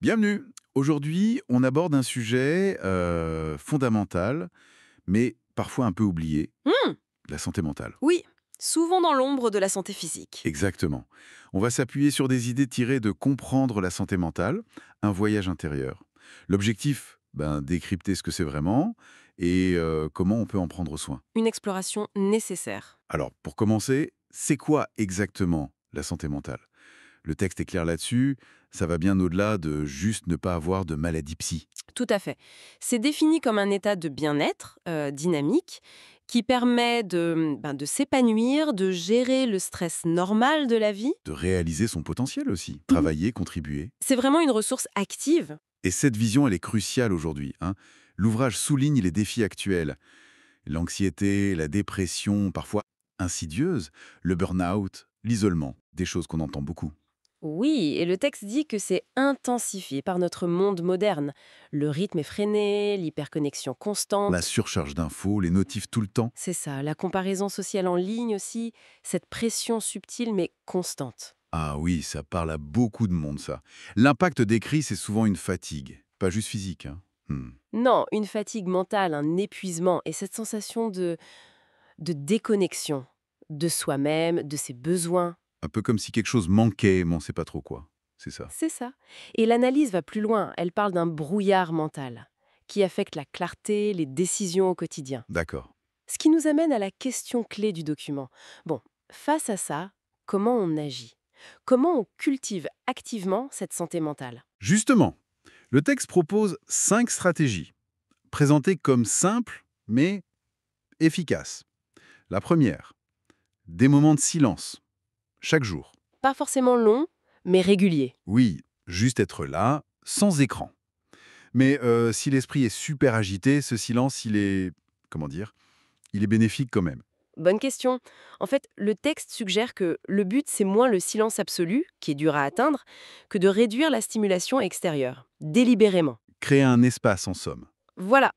Bienvenue. Aujourd'hui, on aborde un sujet fondamental, mais parfois un peu oublié, Hmm, la santé mentale. oui, souvent dans l'ombre de la santé physique. Exactement. On va s'appuyer sur des idées tirées de comprendre la santé mentale, un voyage intérieur. L'objectif, décrypter ce que c'est vraiment et comment on peut en prendre soin. Une exploration nécessaire. Alors, pour commencer, c'est quoi exactement la santé mentale? Le texte est clair là-dessus, ça va bien au-delà de juste ne pas avoir de maladie psy. Tout à fait. C'est défini comme un état de bien-être dynamique qui permet de s'épanouir, de gérer le stress normal de la vie. De réaliser son potentiel aussi, Mhm. travailler, contribuer. C'est vraiment une ressource active. Et cette vision, elle est cruciale aujourd'hui, hein. L'ouvrage souligne les défis actuels. L'anxiété, la dépression, parfois insidieuse, le burn-out, l'isolement, des choses qu'on entend beaucoup. Oui, et le texte dit que c'est intensifié par notre monde moderne. Le rythme est freiné, l'hyperconnexion La constante. surcharge d'infos, les notifs tout le temps. C'est ça, la comparaison sociale en ligne aussi, cette pression subtile mais constante. Ah oui, ça parle à beaucoup de monde, ça. L'impact décrit, c'est souvent une fatigue, pas juste physique, hein. Non, une fatigue mentale, un épuisement et cette sensation de déconnexion de soi-même, de ses besoins. Un peu comme si quelque chose manquait, mais on ne sait pas trop quoi. C'est ça. C'est ça. Et l'analyse va plus loin, elle parle d'un brouillard mental qui affecte la clarté, les décisions au quotidien. D'accord. Ce qui nous amène à la question clé du document. Bon, face à ça, comment on agit? Comment on cultive activement cette santé mentale? Justement, le texte propose 5 stratégies, présentées comme simples, mais efficaces. La première, des moments de silence, chaque jour. Pas forcément long, mais régulier. Oui, juste être là, sans écran. Mais si l'esprit est super agité, ce silence, il est, comment dire, il est bénéfique quand même. Bonne question. En fait, le texte suggère que le but, c'est moins le silence absolu, qui est dur à atteindre, que de réduire la stimulation extérieure, délibérément. Créer un espace en somme. Voilà,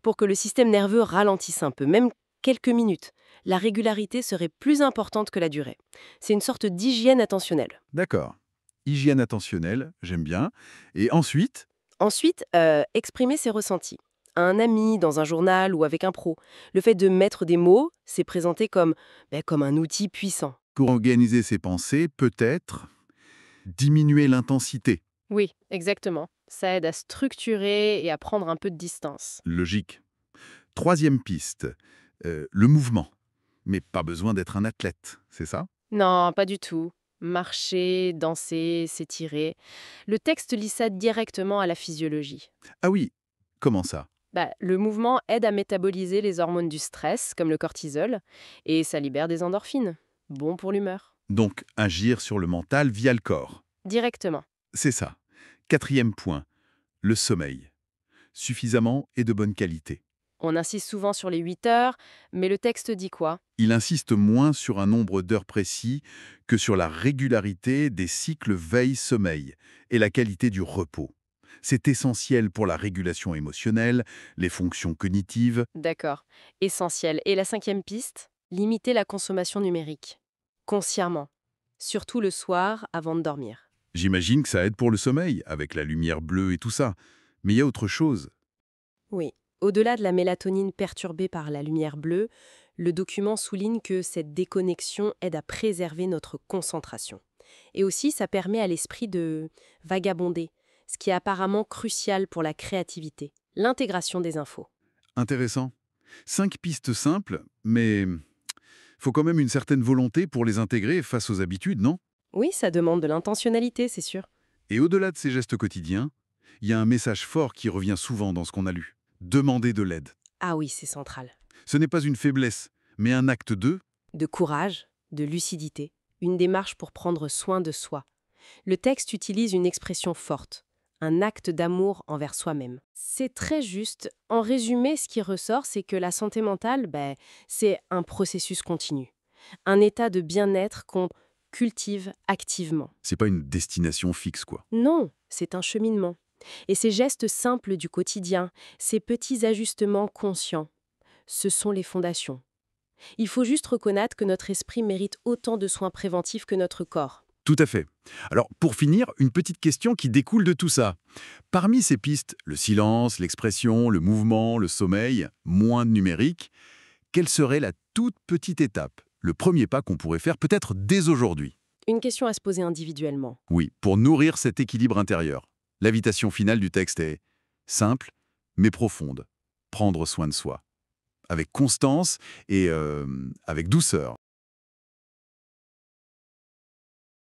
pour que le système nerveux ralentisse un peu, même quelques minutes. La régularité serait plus importante que la durée. C'est une sorte d'hygiène attentionnelle. D'accord. Hygiène attentionnelle, j'aime bien. Et ensuite, Ensuite, exprimer ses ressentis. À un ami, dans un journal ou avec un pro. Le fait de mettre des mots, c'est présenté comme un outil puissant. pour organiser ses pensées, peut-être diminuer l'intensité. Oui, exactement. Ça aide à structurer et à prendre un peu de distance. Logique. Troisième piste, le mouvement. Mais pas besoin d'être un athlète, c'est ça? Non, pas du tout. Marcher, danser, s'étirer. Le texte lie ça directement à la physiologie. Ah oui, comment ça? Le mouvement aide à métaboliser les hormones du stress, comme le cortisol, et ça libère des endorphines. Bon pour l'humeur. Donc, agir sur le mental via le corps. Directement. C'est ça. Quatrième point, le sommeil. Suffisamment et de bonne qualité. On insiste souvent sur les 8 heures, mais le texte dit quoi? Il insiste moins sur un nombre d'heures précis que sur la régularité des cycles veille-sommeil et la qualité du repos. C'est essentiel pour la régulation émotionnelle, les fonctions cognitives. D'accord. Essentiel. Et la cinquième piste? Limiter la consommation numérique. Consciemment. Surtout le soir avant de dormir. J'imagine que ça aide pour le sommeil, avec la lumière bleue et tout ça. Mais il y a autre chose. Oui. Au-delà de la mélatonine perturbée par la lumière bleue, le document souligne que cette déconnexion aide à préserver notre concentration. Et aussi, ça permet à l'esprit de vagabonder, ce qui est apparemment crucial pour la créativité, l'intégration des infos. Intéressant. 5 pistes simples, mais faut quand même une certaine volonté pour les intégrer face aux habitudes, non? Oui, ça demande de l'intentionnalité, c'est sûr. Et au-delà de ces gestes quotidiens, il y a un message fort qui revient souvent dans ce qu'on a lu. Demander de l'aide. Ah oui, c'est central. Ce n'est pas une faiblesse, mais un acte de... De courage, de lucidité, une démarche pour prendre soin de soi. Le texte utilise une expression forte, un acte d'amour envers soi-même. C'est très juste. En résumé, ce qui ressort, c'est que la santé mentale, c'est un processus continu, un état de bien-être qu'on cultive activement. C'est pas une destination fixe, quoi. Non, c'est un cheminement. Et ces gestes simples du quotidien, ces petits ajustements conscients, ce sont les fondations. Il faut juste reconnaître que notre esprit mérite autant de soins préventifs que notre corps. Tout à fait. Alors, pour finir, une petite question qui découle de tout ça. Parmi ces pistes, le silence, l'expression, le mouvement, le sommeil, moins de numérique, quelle serait la toute petite étape, le premier pas qu'on pourrait faire peut-être dès aujourd'hui? Une question à se poser individuellement. Oui, pour nourrir cet équilibre intérieur. L'invitation finale du texte est simple, mais profonde. Prendre soin de soi. Avec constance et avec douceur.